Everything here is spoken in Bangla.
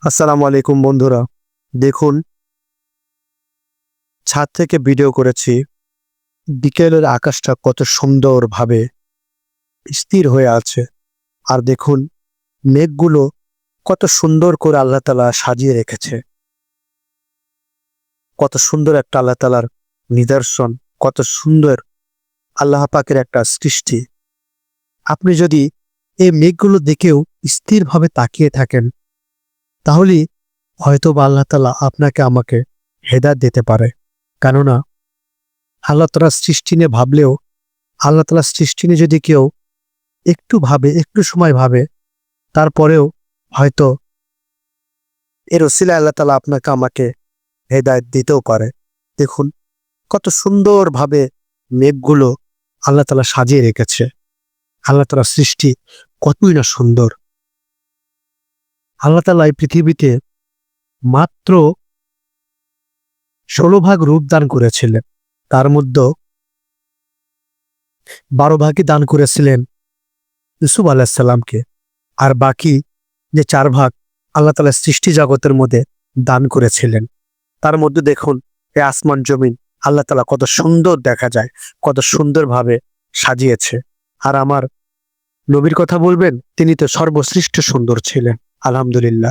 আসসালামু আলাইকুম বন্ধুরা। দেখুন, ছাদ থেকে ভিডিও করেছি। বিকেলের আকাশটা কত সুন্দরভাবে স্থির হয়ে আছে। আর দেখুন, মেঘগুলো কত সুন্দর করে আল্লাহ তাআলা সাজিয়ে রেখেছে। কত সুন্দর একটা আল্লাহ তাআলার নিদর্শন, কত সুন্দর আল্লাহ পাকের একটা সৃষ্টি। আপনি যদি এই মেঘগুলো দেখেও স্থিরভাবে তাকিয়ে থাকেন, তাহলে হয়তোবা আল্লাহ তাআলা আপনাকে আমাকে হেদায়েত দিতে পারে। কেননা আল্লাহ তাআলার সৃষ্টি নিয়ে ভাবলেও, আল্লাহ তাআলার সৃষ্টি নিয়ে যদি কেউ একটু ভাবে, একটু সময় ভাবে, তারপরেও হয়তো এর ওসিলায় আল্লাহ তাআলা আপনাকে আমাকে হেদায়েত দিতেও পারে। দেখুন, কত সুন্দরভাবে মেঘগুলো আল্লাহ তাআলা সাজিয়ে রেখেছে। আল্লাহ তাআলার সৃষ্টি কতই না সুন্দর। আল্লাহ তাআলা এই পৃথিবীতে মাত্র ১৬ ভাগ রূপ দান করেছিলেন। তার মধ্যে ১২ ভাগই দান করেছিলেন ইউসুফ আলাইহিস সালামকে। আর বাকি যে ৪ ভাগ আল্লাহ তাআলা সৃষ্টি জগতের মধ্যে দান করেছিলেন। তার মধ্যে দেখুন, এই আসমান জমিন আল্লাহ তাআলা কত সুন্দর দেখা যায়, কত সুন্দরভাবে সাজিয়েছে। আর আমার নবীর কথা বলবেন, তিনি তো সর্বশ্রেষ্ঠ সুন্দর ছিলেন। আলহামদুলিল্লাহ।